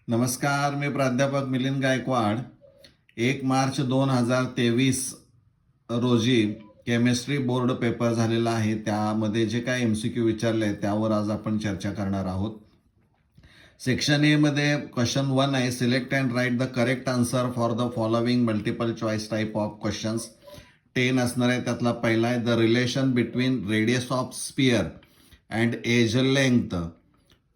नमस्कार, मी प्राध्यापक मिलिंद गायकवाड. 1 मार्च 2023 रोजी केमिस्ट्री बोर्ड पेपर झालेला आहे. त्यामध्ये जे काय MCQ विचारले आहेत त्यावर आज आपण चर्चा करणार आहोत. सेक्शन ए मध्ये क्वेश्चन 1 आहे, select and write the correct answer for the following multiple choice type of questions. 10 असणार आहे. त्यातला पहिला आहे, the relation between radius of sphere and edge length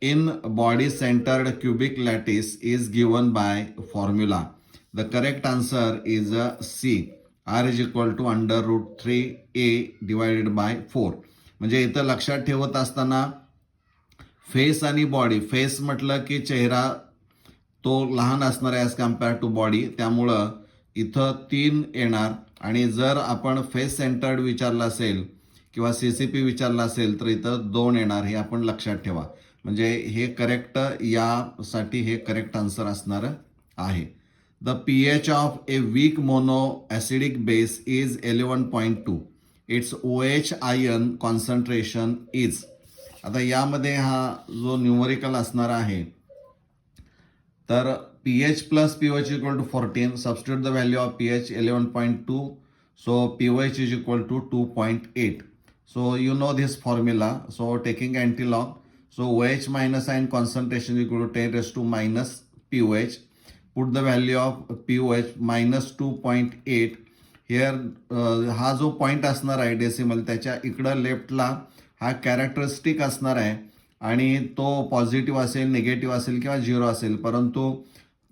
in body centered cubic lattice is given by formula. The correct answer is C. R is equal to under root 3a divided by 4. म्हणजे इथं लक्षात ठेवत असताना face आणि body, face म्हटलं की चेहरा तो लहान असणार आहे ॲज कम्पेअर टू बॉडी, त्यामुळं इथं 3 येणार. आणि जर आपण फेस सेंटर्ड विचारलं असेल किंवा CCP विचारलं असेल तर इथं 2 येणार. हे आपण लक्षात ठेवा. म्हणजे हे करेक्ट, यासाठी हे करेक्ट आन्सर असणार आहे. The pH of a weak mono acidic base is 11.2. Its OH ion concentration is. आता यामध्ये हा जो न्यूमरिकल असणार आहे, तर pH plus pOH equal to 14. Substitute the value of pH 11.2. So pOH is equal to 2.8. So you know this formula. So taking antilog, so OH minus and concentration equal to 10 raised to minus pOH. Put the value of pOH minus 2.8. Here हा जो point असणार आहे decimal, त्याच्या इकडं लेफ्टला हा characteristic असणार आहे आणि तो पॉझिटिव्ह असेल, निगेटिव्ह असेल किंवा 0 असेल. परंतु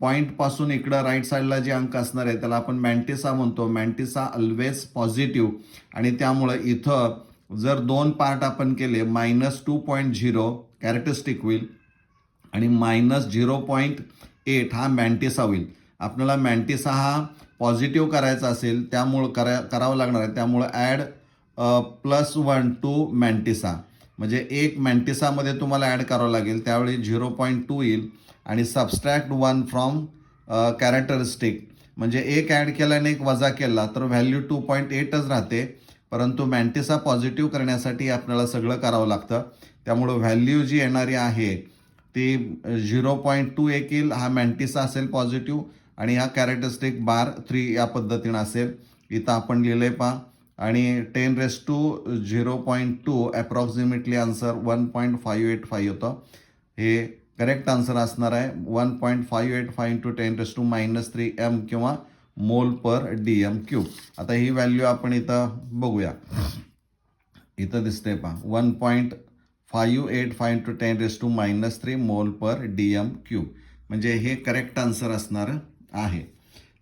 पॉईंटपासून इकडं राईट साईडला जे अंक असणार आहे त्याला आपण मॅन्टिसा म्हणतो. मॅन्टिसा ऑलवेज पॉझिटिव्ह, आणि त्यामुळं इथं जर 2 पार्ट आपण केले, -2.0 कॅरेक्टरिस्टिक होईल आणि -0.8 हा मॅन्टिसा होईल. आपल्याला मॅन्टिसा हा पॉझिटिव्ह करायचा असेल त्यामुळं करावं लागणार आहे. त्यामुळं ॲड +1 टू मॅन्टिसा, म्हणजे एक मॅन्टिसामध्ये तुम्हाला ॲड करावं लागेल, त्यावेळी 0.2 येईल. आणि सबस्ट्रॅक्ट 1 फ्रॉम कॅरेक्टरिस्टिक, म्हणजे एक ॲड केल्याने एक वजा केला तर व्हॅल्यू 2.8च राहते. परंतु मॅन्टिसा पॉझिटिव्ह करण्यासाठी आपल्याला सगळं करावं लागतं. त्यामुळं व्हॅल्यू जी येणारी आहे ती 0.2 येईल. हा मॅन्टिसा असेल पॉझिटिव्ह आणि हा कॅरेक्टरिस्टिक बार 3 या पद्धतीनं असेल. इथं आपण लिहिलंय पहा. आणि 10 raised to 0.2 अप्रॉक्सिमेटली आन्सर 1.585 होतं. हे करेक्ट आन्सर असणार आहे. 1.585 इंटू 10 raised to -3 m किंवा मोल पर DM क्यूब. आता ही व्हॅल्यू आपण इथं बघूया. इथं दिसते पहा 1.585 इंटू 10 raised to -3 मोल पर DM क्यूब. म्हणजे हे करेक्ट आन्सर असणार आहे.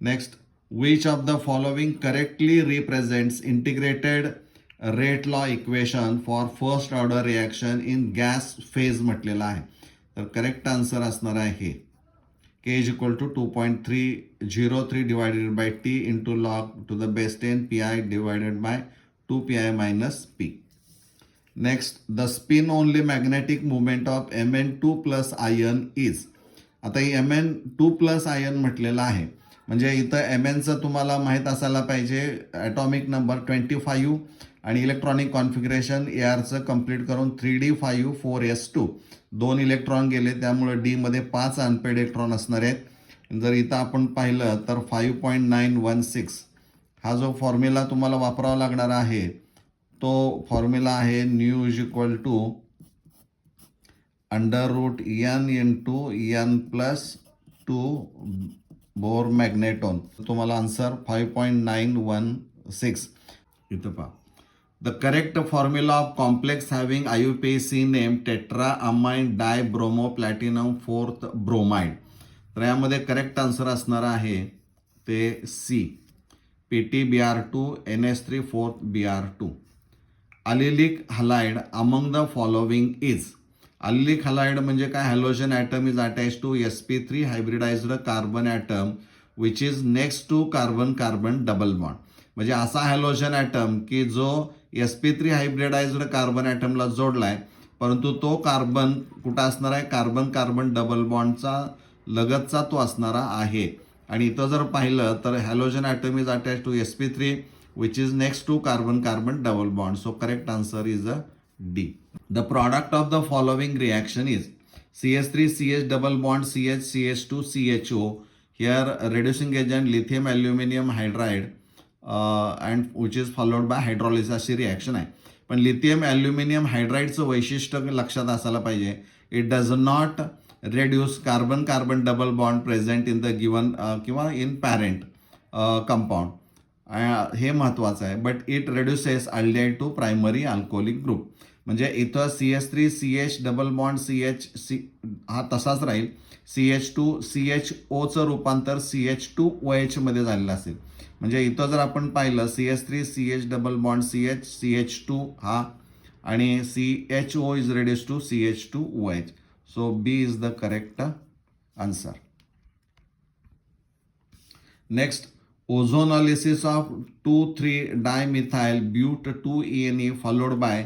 Next, which of the following correctly represents integrated rate law equation for first order reaction in gas phase म्हटलेला आहे. तर करेक्ट आन्सर असणार आहे हे. K is equal to 2.303 divided by T into log to the base 10 Pi divided by 2 Pi minus P. Next, the spin only magnetic moment of Mn2 plus ion is. आता ही Mn2 plus ion म्हटलेलं आहे, म्हणजे इथं Mnचं तुम्हाला माहीत असायला पाहिजे. Atomic number 25 आणि इलेक्ट्रॉनिक कॉन्फिगरेशन ARचं कम्प्लीट करून 3d5 4s2. 2 इलेक्ट्रॉन गेले, त्यामुळे D मध्ये 5 अनपेड इलेक्ट्रॉन असणार आहेत. जर इथं आपण पाहिलं तर 5.916 हा जो फॉर्म्युला तुम्हाला वापरावा लागणार आहे तो फॉर्म्युला आहे nu is equal to √n into n+2 Bohr magneton. तुम्हाला आन्सर 5.916 इथं पहा. The correct formula of complex having IUPAC name tetraamine dibromoplatinum 4th bromide. तर यामध्ये करेक्ट आन्सर असणार आहे ते C, PtBr2 NH3 4th Br2. Allylic halide among the following is. Allylic halide म्हणजे काय? Halogen atom is attached to sp3 hybridised carbon atom which is next to carbon carbon double bond. म्हणजे असा halogen item की जो sp3 hybridised carbon ॲटमला जोडलाय, परंतु तो carbon कुठं असणार आहे? कार्बन कार्बन डबल बॉन्डचा लगतचा तो असणारा आहे. आणि इथं जर पाहिलं तर halogen atom is attach to sp3 which is next to carbon carbon double bond. So correct answer is D. The product of the following reaction is. CH3 CH double bond CH CH2 CHO. Here reducing agent lithium aluminum hydride and which is followed by hydrolysis अशी reaction आहे. पण lithium aluminium हायड्राईडचं वैशिष्ट्य लक्षात असायला पाहिजे. It does not reduce carbon carbon double bond present in the given किंवा in parent compound. हे महत्त्वाचं आहे. But it reduces aldehyde to primary alcoholic group. म्हणजे इथं CH3 CH double bond CH हा तसाच राहील. CH2 CHOचं रूपांतर CH2OH मध्ये झालेलं असेल. म्हणजे इथं जर आपण पाहिलं CH3 CH double bond CH2 हा आणि CHO is reduce to CH2OH. So B is the correct answer. Next, ozonolysis of 2,3-dimethyl but2-ene followed by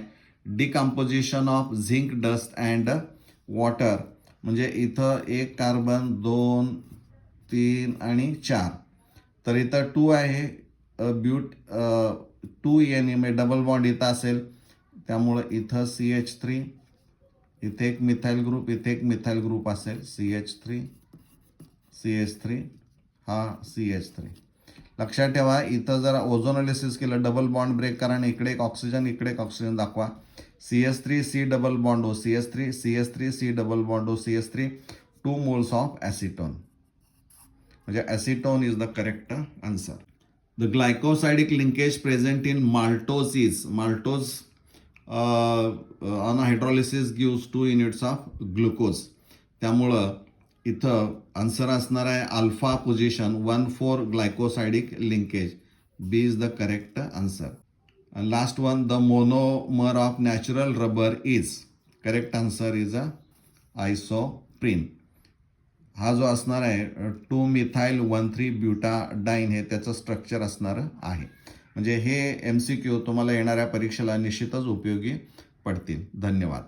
decomposition of zinc dust and water. म्हणजे इथं 1 कार्बन 2 3 आणि 4. तर इथं 2 आहे ब्यूट 2-ene म्हणजे double bond इथं असेल, त्यामुळं इथं CH3, इथे एक मिथाइल ग्रुप, इथे एक मिथाइल ग्रुप असेल CH3 CH3 हा CH3. लक्षात ठेवा इथं जर ओझोनोलिसिस केलं डबल बॉन्ड ब्रेक करा आणि इकडे एक ऑक्सिजन दाखवा. CH3 C double bond O CH3 C double bond O CH3 2 moles of acetone. म्हणजे acetone is the correct answer. The glycosidic linkage present in maltose is maltose on hydrolysis gives 2 units of glucose. त्यामुळं इथं answer असणार आहे alpha position 1,4 glycosidic linkage. B is the correct answer. Last one the monomer of natural rubber is. Correct answer is isoprene. हा जो असणार आहे 2-methyl-1,3-butadiene हे त्याचं स्ट्रक्चर असणार आहे. म्हणजे हे MCQ तुम्हाला येणाऱ्या परीक्षेला निश्चितच उपयोगी पडतील. धन्यवाद.